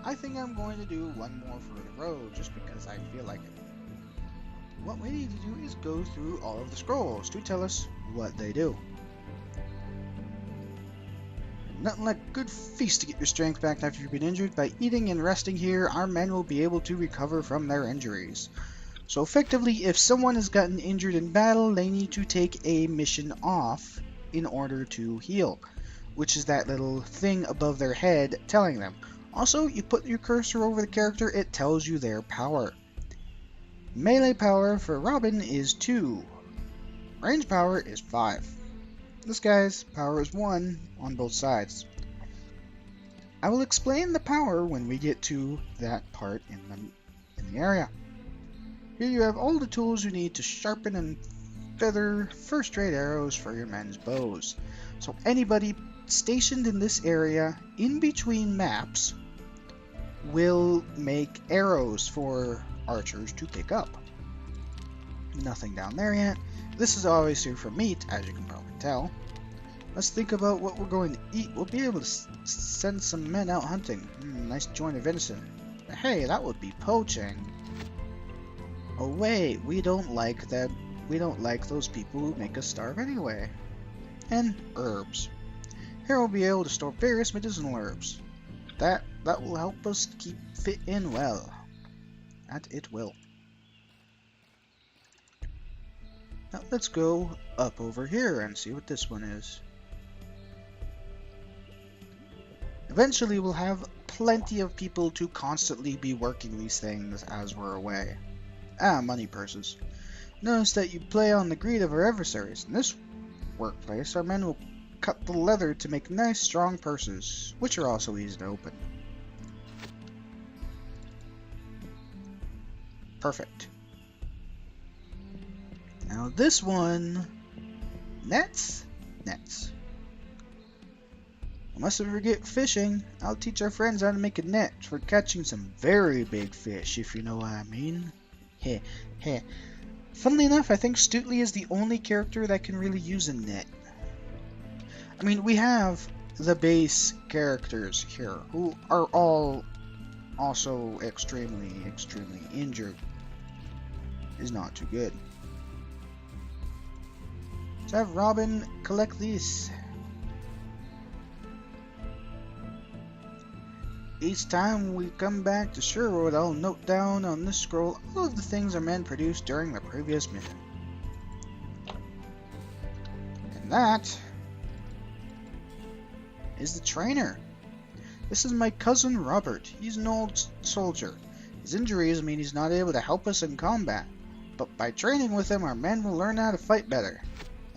I think I'm going to do one more for the road just because I feel like it. What we need to do is go through all of the scrolls to tell us what they do. Nothing like a good feast to get your strength back after you've been injured. By eating and resting here, our men will be able to recover from their injuries. So effectively, if someone has gotten injured in battle, they need to take a mission off in order to heal, which is that little thing above their head telling them. Also, you put your cursor over the character, it tells you their power. Melee power for Robin is 2. Range power is 5. This guy's power is 1 on both sides. I will explain the power when we get to that part in the area. Here you have all the tools you need to sharpen and feather first-rate arrows for your men's bows. So anybody stationed in this area in between maps will make arrows for archers to pick up. Nothing down there yet. This is obviously for meat, as you can probably tell. Let's think about what we're going to eat. We'll be able to send some men out hunting. Nice joint of venison. Hey, that would be poaching. Oh wait, we don't like them. We don't like those people who make us starve anyway. And herbs. Here we'll be able to store various medicinal herbs. That will help us keep fit in well. That it will. Now let's go up over here and see what this one is. Eventually we'll have plenty of people to constantly be working these things as we're away. Money purses. Notice that you play on the greed of our adversaries. In this workplace, our men will cut the leather to make nice strong purses, which are also easy to open. Perfect. Now this one, nets. Unless we forget fishing, I'll teach our friends how to make a net for catching some very big fish, if you know what I mean. Heh. Funnily enough, I think Stutely is the only character that can really use a net. I mean, we have the base characters here, who are all also extremely injured. Is not too good. Let's have Robin collect these. Each time we come back to Sherwood, I'll note down on this scroll all of the things our men produced during the previous mission. And that is the trainer. This is my cousin Robert. He's an old soldier. His injuries mean he's not able to help us in combat, but by training with him, our men will learn how to fight better.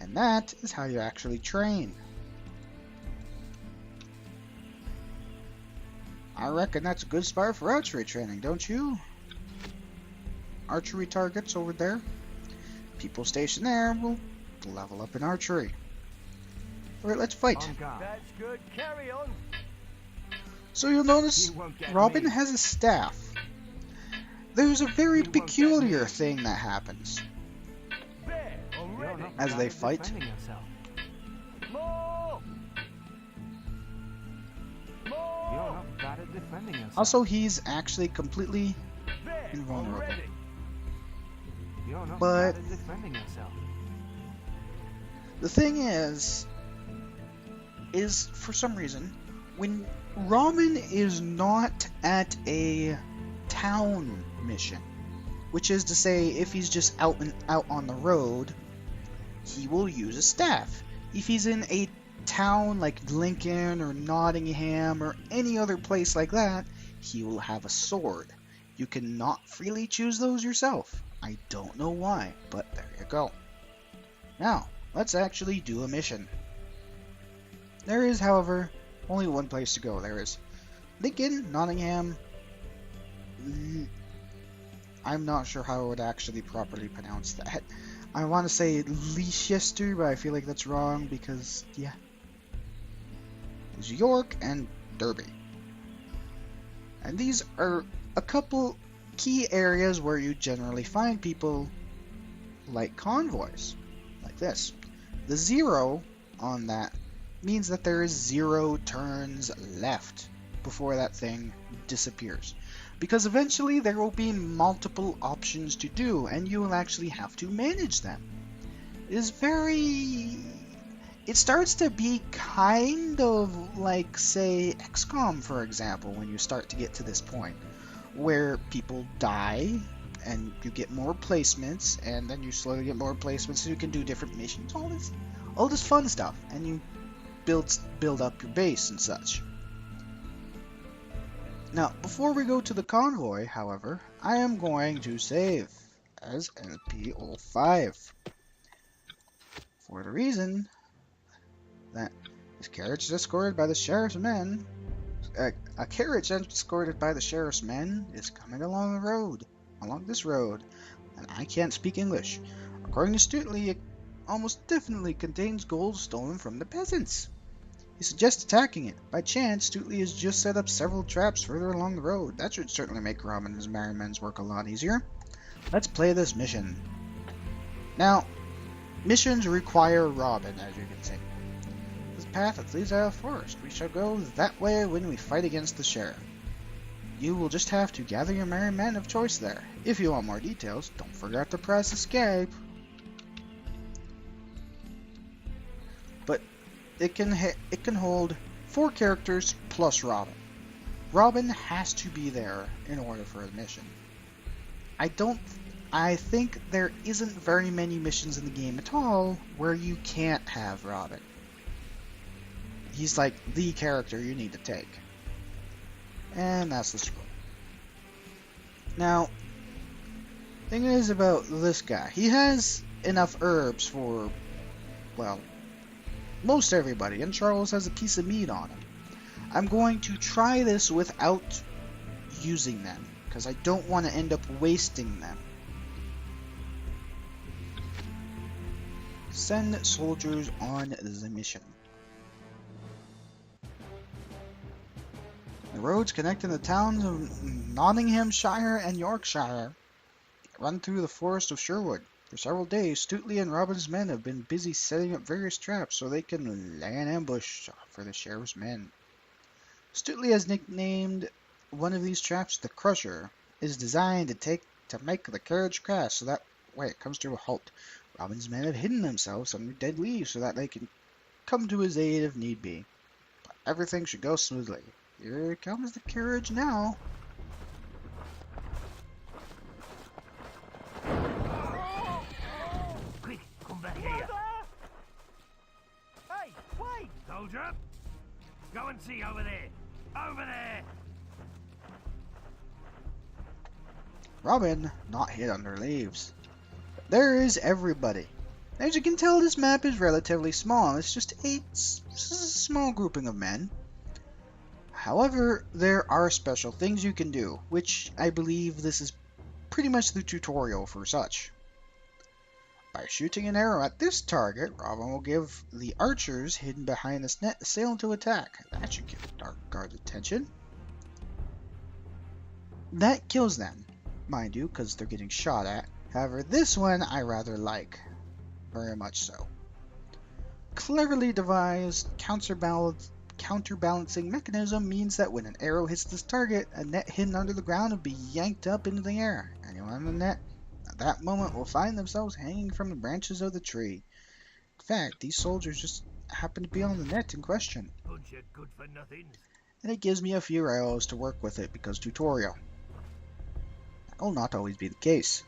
And that is how you actually train. I reckon that's a good spot for archery training, don't you? Archery targets over there. People stationed there will level up in archery. Alright, let's fight. That's good. Carry on. So you'll notice Robin has a staff. There's a very peculiar thing that happens as they fight. Also, he's actually completely invulnerable. But the thing is for some reason, when Robin is not at a town mission, which is to say, if he's just out on the road, he will use a staff. If he's in a town like Lincoln or Nottingham or any other place like that, he will have a sword. You cannot freely choose those yourself. I don't know why, but there you go. Now, let's actually do a mission. There is, however, only one place to go. There is Lincoln, Nottingham. I'm not sure how I would actually properly pronounce that. I want to say Leicester, but I feel like that's wrong because, yeah. There's York and Derby. And these are a couple key areas where you generally find people like convoys, like this. The 0 on that means that there is 0 turns left. before that thing disappears. Because eventually there will be multiple options to do, and you will actually have to manage them. It starts to be kind of like, say, XCOM, for example, when you start to get to this point, where people die, and you get more placements, and then you slowly get more placements so you can do different missions, all this fun stuff, and you build up your base and such. Now, before we go to the convoy, however, I am going to save as LP05 for the reason that this carriage is escorted by the sheriff's men. A carriage escorted by the sheriff's men is coming along this road, and I can't speak English. According to Stutley, it almost definitely contains gold stolen from the peasants. He suggests attacking it. By chance, Stutley has just set up several traps further along the road. That should certainly make Robin and his merry men's work a lot easier. Let's play this mission. Now, missions require Robin, as you can see. This path that leads out of the forest. We shall go that way when we fight against the sheriff. You will just have to gather your merry men of choice there. If you want more details, don't forget to press escape. But it can hold 4 characters plus Robin. Robin has to be there in order for a mission. I think there isn't very many missions in the game at all where you can't have Robin. He's like the character you need to take. And that's the scroll. Now, thing is about this guy, he has enough herbs for, well, most everybody, and Charles has a piece of meat on him. I'm going to try this without using them, because I don't want to end up wasting them. Send soldiers on the mission. The roads connecting the towns of Nottinghamshire and Yorkshire run through the forest of Sherwood. For several days, Stutley and Robin's men have been busy setting up various traps so they can lay an ambush for the sheriff's men. Stutley has nicknamed one of these traps the Crusher. It is designed to make the carriage crash so that way it comes to a halt. Robin's men have hidden themselves under dead leaves so that they can come to his aid if need be. But everything should go smoothly. Here comes the carriage now. Quick, come back here. Hey, wait! Soldier! Go and see over there. Over there! Robin, not hid under leaves. There is everybody. As you can tell, this map is relatively small. It's just a small grouping of men. However, there are special things you can do, which I believe this is pretty much the tutorial for such. By shooting an arrow at this target, Robin will give the archers hidden behind this net a sail to attack. That should get the Dark Guard's attention. That kills them, mind you, because they're getting shot at. However, this one I rather like, very much so. Cleverly devised counterbalancing mechanism means that when an arrow hits this target, a net hidden under the ground will be yanked up into the air. Anyone on the net at that moment will find themselves hanging from the branches of the tree. In fact, these soldiers just happen to be on the net in question. Bunch of good for nothings. And it gives me a few arrows to work with it because tutorial. That will not always be the case.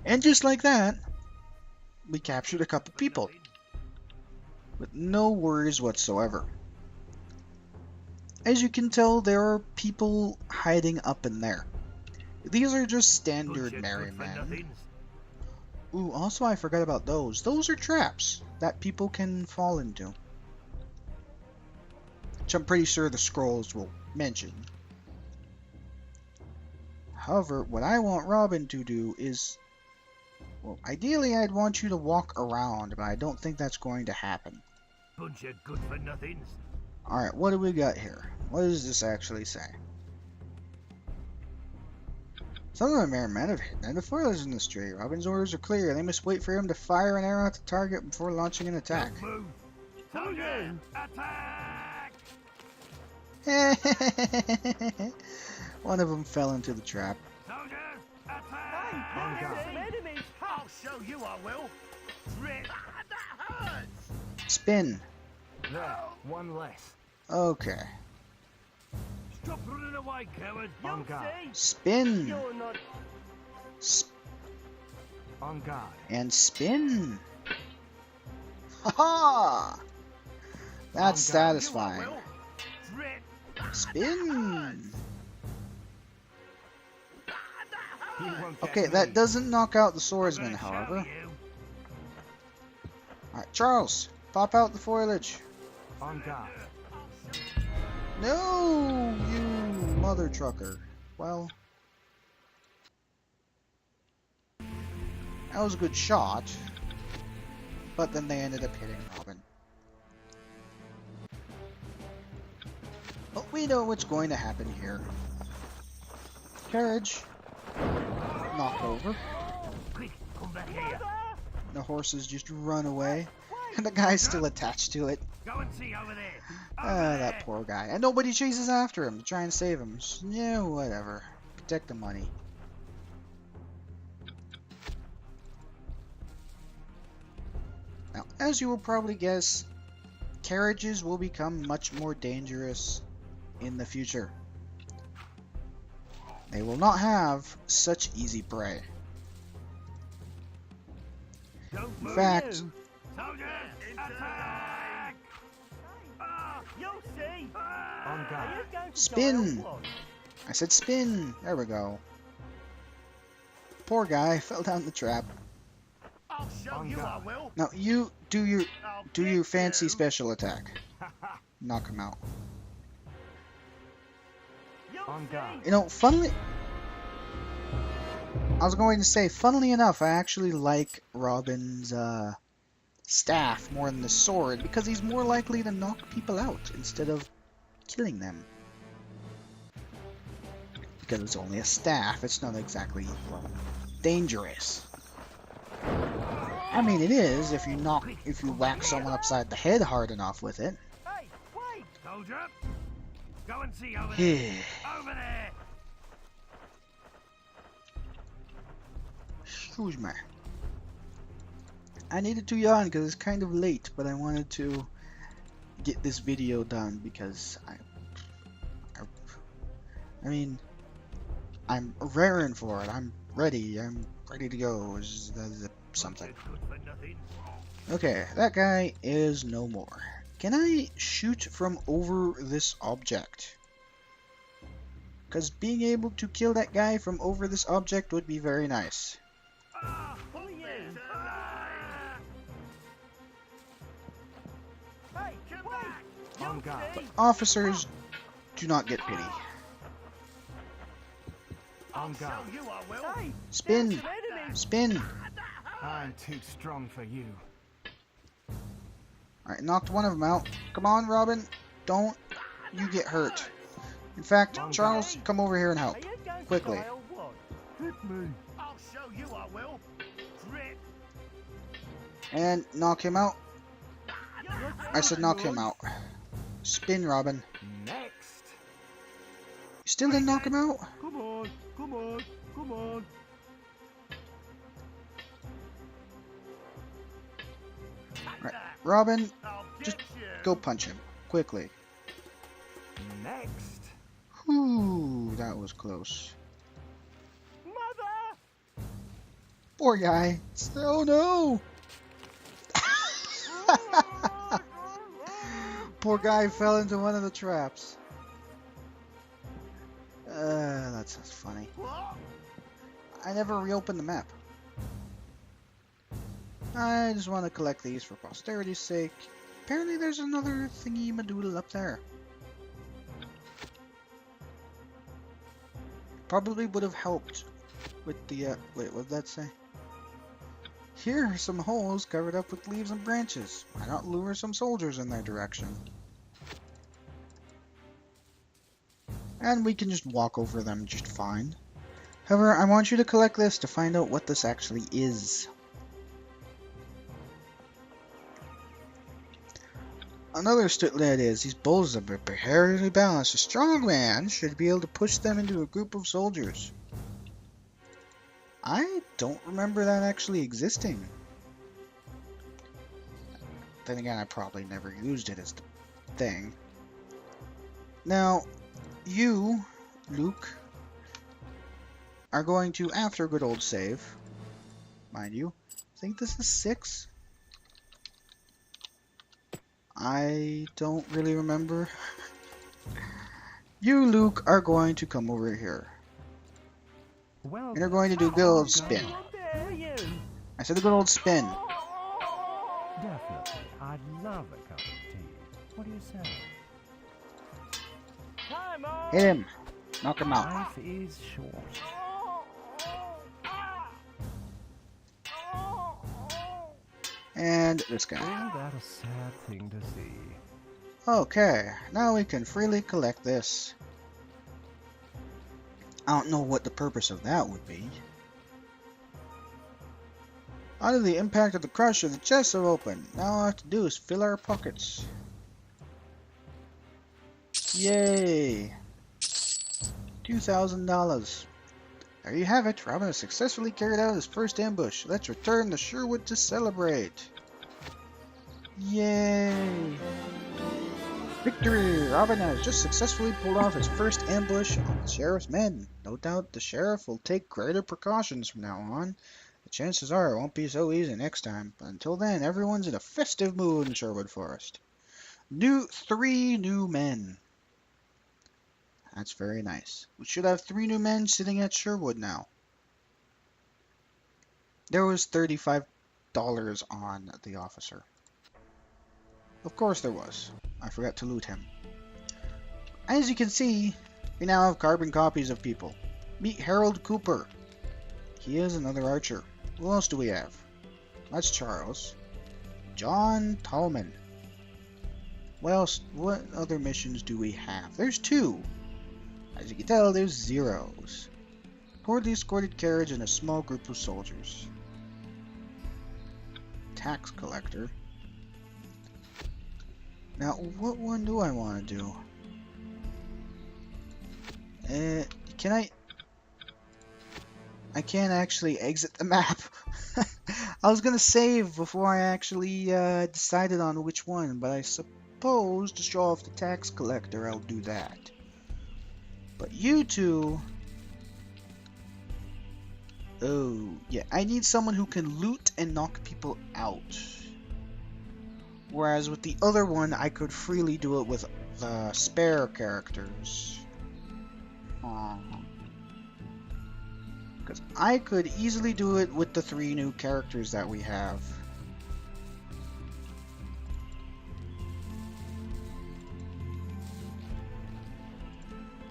And just like that, we captured a couple people with no worries whatsoever. As you can tell, there are people hiding up in there. These are just standard merry men. Ooh, also I forgot about those. Those are traps that people can fall into, which I'm pretty sure the scrolls will mention. However, what I want Robin to do is, well, ideally I'd want you to walk around, but I don't think that's going to happen. Bunch of good for nothings. Alright, what do we got here? What does this actually say? Some of the merry men have hidden the foilers in this tree. Robin's orders are clear. They must wait for him to fire an arrow at the target before launching an attack. Don't move. Soldier, attack! One of them fell into the trap. Soldiers, attack! On guard. Enemies! I'll show you I will. Rip! That hurts! Spin. There, one less. Okay. Stop running away, coward! On guard. Spin. You're not Sp on guard. and spin. Haha! That's satisfying. Rip! Spin. You won't get Okay, me. that doesn't knock out the I'm swordsman, gonna show however. you. Alright, Charles, pop out the foliage. On guard. No, you mother trucker. Well, that was a good shot, but then they ended up hitting Robin. But we know what's going to happen here. Carriage knocked over. Quick, come back here. The horses just run away, and the guy's still attached to it. Go and see over there. Ah, that poor guy. And nobody chases after him to try and save him. Yeah, whatever. Protect the money. Now, as you will probably guess, carriages will become much more dangerous in the future. They will not have such easy prey. Don't In move. fact, Soldiers, attack! You'll see. On guard. spin! I said spin! There we go. Poor guy fell down the trap. I'll show On you I guard. will. Now, you do your I'll Do your get fancy you. special attack. Knock him out. You'll On see. guard. You know, funnily... I was going to say, funnily enough, I actually like Robin's staff more than the sword because he's more likely to knock people out instead of killing them. Because it's only a staff, it's not exactly dangerous. I mean, it is if you whack someone upside the head hard enough with it. Hey, wait! Soldier, go and see over there. Yeah. Over there. Excuse me. I needed to yawn because it's kind of late, but I wanted to get this video done because I mean, I'm raring for it. I'm ready to go. It's something. Good for nothing. Okay, that guy is no more. Can I shoot from over this object? Because being able to kill that guy from over this object would be very nice. Ah, pull you. Hey, come back. On You'll guard. see. Officers do not get pity. On guard. Show you I will. Hey, Spin! Spin! I'm too strong for you. Alright, knocked one of them out. Come on, Robin. Don't you get hurt. In fact, Charles, come over here and help. Quickly. Hit me. I'll show you I will. Rip. And knock him out. I said knock him out. Spin, Robin. Next. You still didn't knock him out? Come on. Come on. Come on. Right. Robin, I'll just get you. go punch him. Quickly. Next. Whew, that was close. Mother! Poor guy. Oh no! Poor guy fell into one of the traps. That's funny. What? I never reopened the map. I just want to collect these for posterity's sake. Apparently there's another thingy madoodle up there. Probably would have helped with the, wait, what did that say? Here are some holes covered up with leaves and branches. Why not lure some soldiers in their direction? And we can just walk over them just fine. However, I want you to collect this to find out what this actually is. another student is these bulls are precariously balanced. A strong man should be able to push them into a group of soldiers. I don't remember that actually existing. Then again, I probably never used it as the thing. Now, you, Luke, are going to, after a good old save, mind you, I think this is 6. I don't really remember. You, Luke, are going to come over here. Well, And you're going to do good old spin. I said a good old spin. definitely. I'd love a cup of tea. What do you say? Time on! Hit him. Knock him out. Life is short. And this guy. Isn't that a sad thing to see? Okay, now we can freely collect this. I don't know what the purpose of that would be. Out of the impact of the crusher, the chests are open. Now all I have to do is fill our pockets. Yay! $2,000. There you have it. Robin has successfully carried out his first ambush. Let's return to Sherwood to celebrate. Yay! Victory! Robin has just successfully pulled off his first ambush on the sheriff's men. No doubt the sheriff will take greater precautions from now on. The chances are it won't be so easy next time. But until then, everyone's in a festive mood in Sherwood Forest. 3 new men. That's very nice. We should have 3 new men sitting at Sherwood now. There was $35 on the officer. Of course there was. I forgot to loot him. As you can see, we now have carbon copies of people. Meet Harold Cooper. He is another archer. Who else do we have? That's Charles. John Tallman. What other missions do we have? There's 2. As you can tell, there's zeros. Poorly escorted carriage and a small group of soldiers. Tax collector. Now, what one do I want to do? Can I can't actually exit the map. I was gonna save before I actually decided on which one, but I suppose to show off the tax collector, I'll do that. But you two... Oh, yeah, I need someone who can loot and knock people out. Whereas with the other one, I could freely do it with the spare characters. Because I could easily do it with the 3 new characters that we have.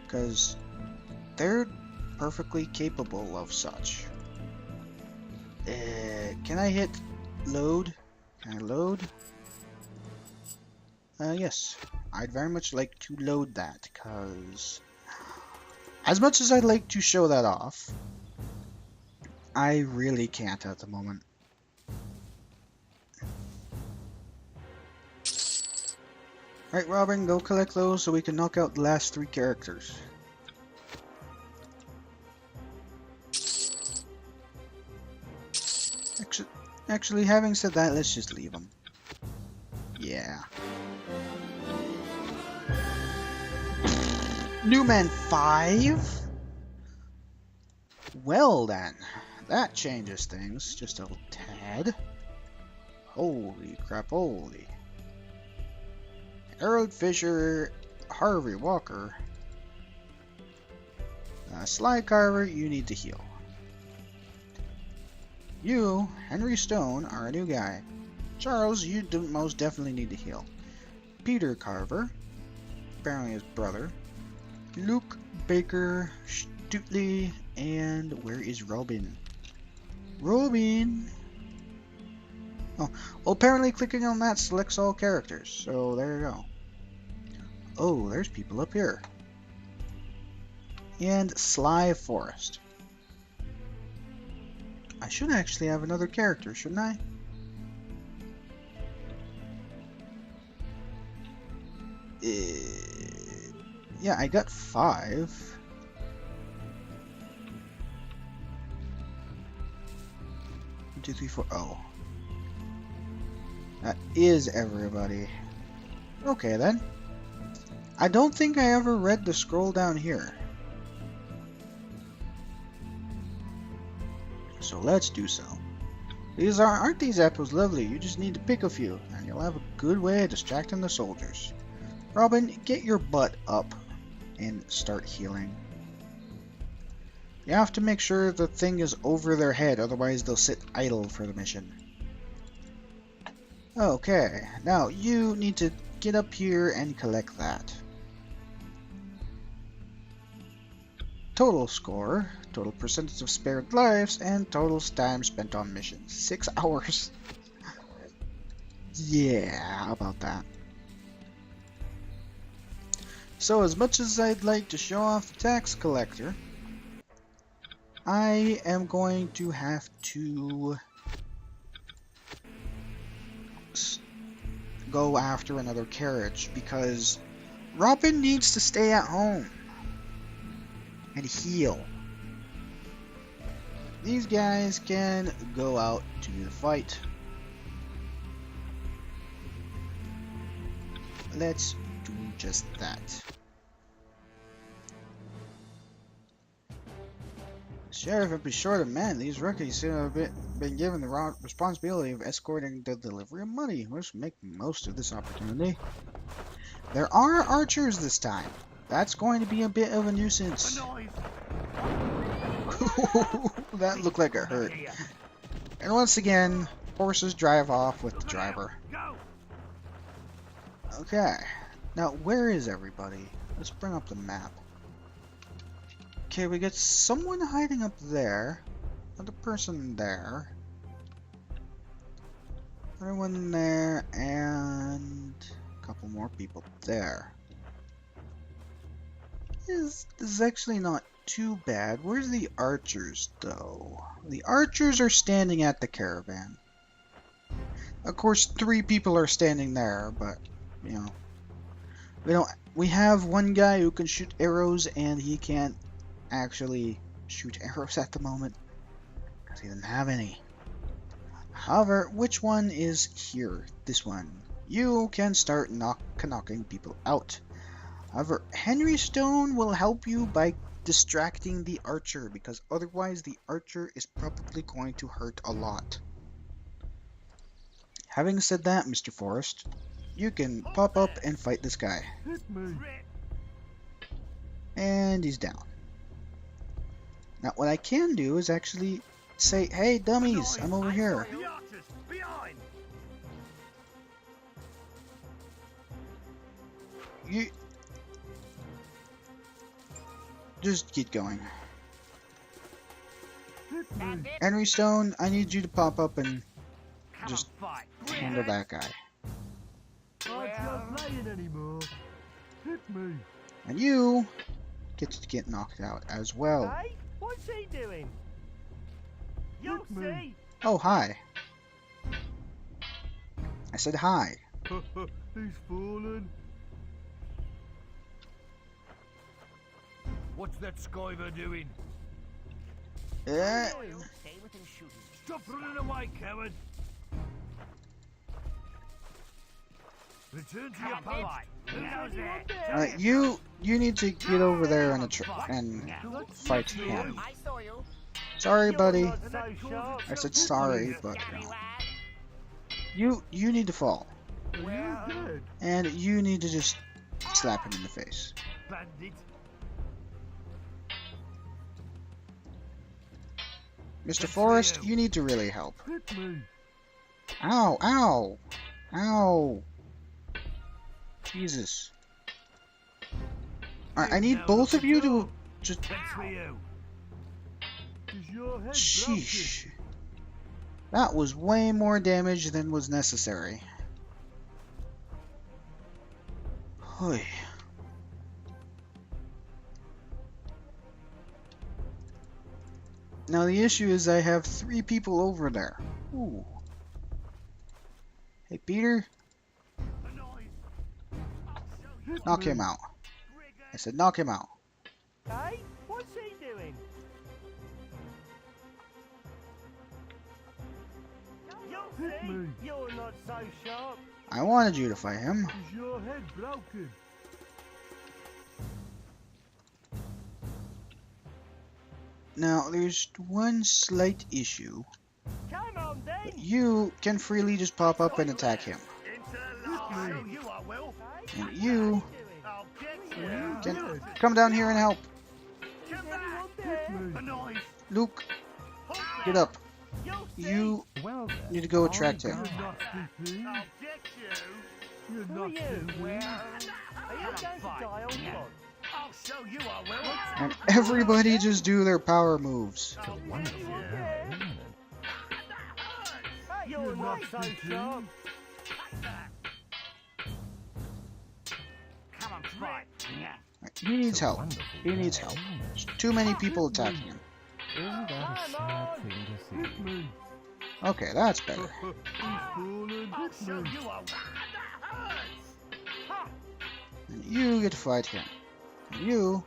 Because they're perfectly capable of such. Can I hit load? Can I load? Yes. I'd very much like to load that, because as much as I'd like to show that off, I really can't at the moment. Alright, Robin, go collect those so we can knock out the last 3 characters. Actually, having said that, let's just leave them. Yeah. New Man 5? Well then, that changes things just a little tad. Holy crap, holy. Harold Fisher, Harvey Walker. Sly Carver, you need to heal. You, Henry Stone, are a new guy. Charles, you most definitely need to heal. Peter Carver, apparently his brother. Luke Baker, Stutley, and where is Robin? Robin! Oh, well, apparently clicking on that selects all characters, so there you go. Oh, there's people up here. And Sly Forest. I should actually have another character, shouldn't I? Yeah, I got 5. One, 2, 3, 4. Oh. That is everybody. Okay then. I don't think I ever read the scroll down here. So let's do so. Aren't these apples lovely? You just need to pick a few, and you'll have a good way of distracting the soldiers. Robin, get your butt up and start healing. You have to make sure the thing is over their head, otherwise they'll sit idle for the mission. Okay, now you need to get up here and collect that. Total score, total percentage of spared lives, and total time spent on missions. 6 hours. Yeah, about that. So as much as I'd like to show off the tax collector, I am going to have to go after another carriage because Robin needs to stay at home and heal. These guys can go out to the fight. Let's do just that. Sheriff would be short of men. These rookies seem to have been given the responsibility of escorting the delivery of money. Let's make the most of this opportunity. There are archers this time. That's going to be a bit of a nuisance. That looked like it hurt. And once again, horses drive off with the driver. Okay. Now, where is everybody? Let's bring up the map. Okay, we got someone hiding up there. Another person there. Another one there. And a couple more people there. This is actually not too bad. Where's the archers, though? The archers are standing at the caravan. Of course, 3 people are standing there, but, you know. We have one guy who can shoot arrows, and he can't actually shoot arrows at the moment because he doesn't have any. However, which one is here? This one. You can start knocking people out. However, Henry Stone will help you by distracting the archer, because otherwise the archer is probably going to hurt a lot. Having said that, Mr. Forrest, you can pop up and fight this guy. And he's down. Now what I can do is actually say, hey dummies, I'm over here. You just keep going. Henry Stone, I need you to pop up and just handle that guy. And you get to get knocked out as well. Hey, what's he doing? You'll see. Oh, hi. I said hi. He's fallen. What's that skiver doing? Eh. Stop running away, coward! Return to your post. Who knows that? You need to get over there and fight him. Sorry, buddy. I said sorry, but you need to fall, and you need to just slap him in the face. Bandit. Mr. Forrest, you need to really help. Ow, ow, ow. Jesus. Alright, I need both of you to just... Sheesh. That was way more damage than was necessary. Hoy. Now the issue is I have 3 people over there. Ooh. Hey Peter. Knock him out. I said knock him out. Hey, what's he doing? You'll see, you're not so sharp. I wanted you to fight him. Is your head broken? Now, there's one slight issue. Come on, then. You can freely just pop up and attack him. You are, Will. And you I'll get you. can come down here and help. Come back. A knife. Luke, get up. You'll see. You Well then. need to go attract him. I'll get you. Who are you? Are you going to die on what? I'll show you, I will. And everybody just do their power moves. It's a wonderful day, isn't it? You're not so sharp. Come on, try. Yeah. He needs It's a help. wonderful He needs day, help. isn't it? There's too many people attacking him. Isn't that a sad thing to see? Okay, that's better. I'll show you, I will. And you get to fight him. And you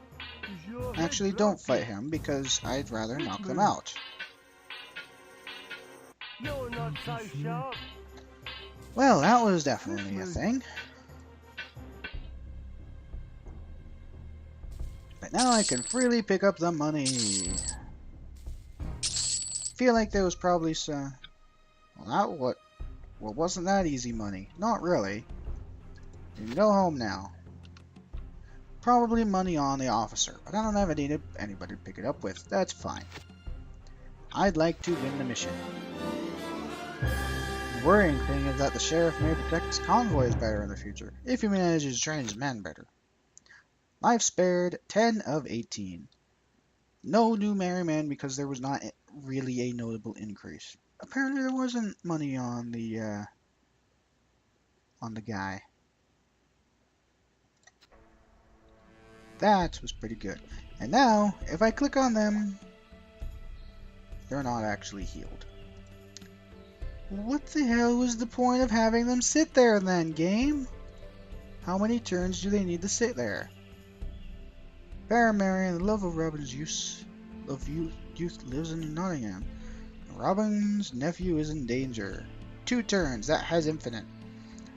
actually don't fight him because I'd rather knock them out. You're not so sharp. Well, that was definitely a thing. But now I can freely pick up the money. Feel like there was probably some... Well, wasn't that easy money? Not really. You can go home now. Probably money on the officer, but I don't have anybody to pick it up with. That's fine. I'd like to win the mission. The worrying thing is that the sheriff may protect his convoys better in the future, if he manages to train his men better. Life spared, 10 of 18. No new merryman because there was not really a notable increase. Apparently there wasn't money on the guy. That was pretty good. And now, if I click on them, they're not actually healed. What the hell was the point of having them sit there then, game? How many turns do they need to sit there? Fair Marion, the love of Robin's youth lives in Nottingham. Robin's nephew is in danger. 2 turns, that has infinite.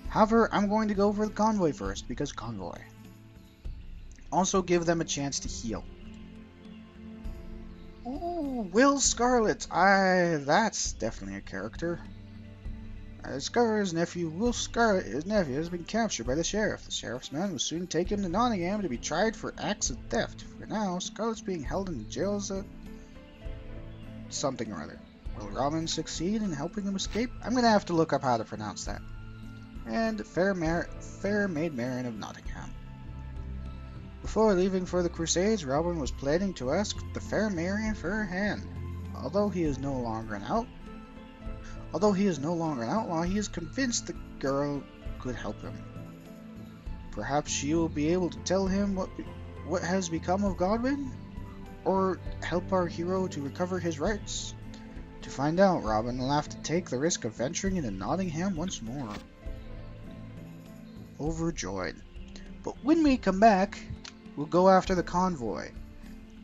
However, I'm going to go for the convoy first, because convoy. Also give them a chance to heal. Ooh, Will Scarlet. That's definitely a character. Discover his nephew, Will Scarlet. His nephew has been captured by the sheriff. The sheriff's men will soon take him to Nottingham to be tried for acts of theft. For now, Scarlet's being held in jail as a... something or other. Will Robin succeed in helping him escape? I'm going to have to look up how to pronounce that. And Fair Maid Marian of Nottingham. Before leaving for the Crusades, Robin was planning to ask the Fair Marian for her hand. Although he is no longer an outlaw, he is convinced the girl could help him. Perhaps she will be able to tell him what has become of Godwin, or help our hero to recover his rights. To find out, Robin will have to take the risk of venturing into Nottingham once more. Overjoyed. But when we come back, we'll go after the convoy.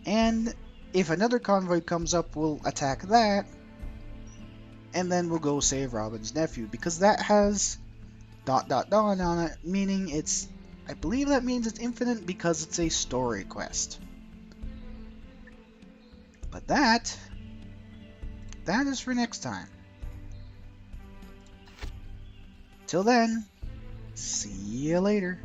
And if another convoy comes up, we'll attack that. And then we'll go save Robin's nephew. Because that has ... on it. Meaning it's... I believe that means it's infinite because it's a story quest. But that is for next time. Till then, see you later.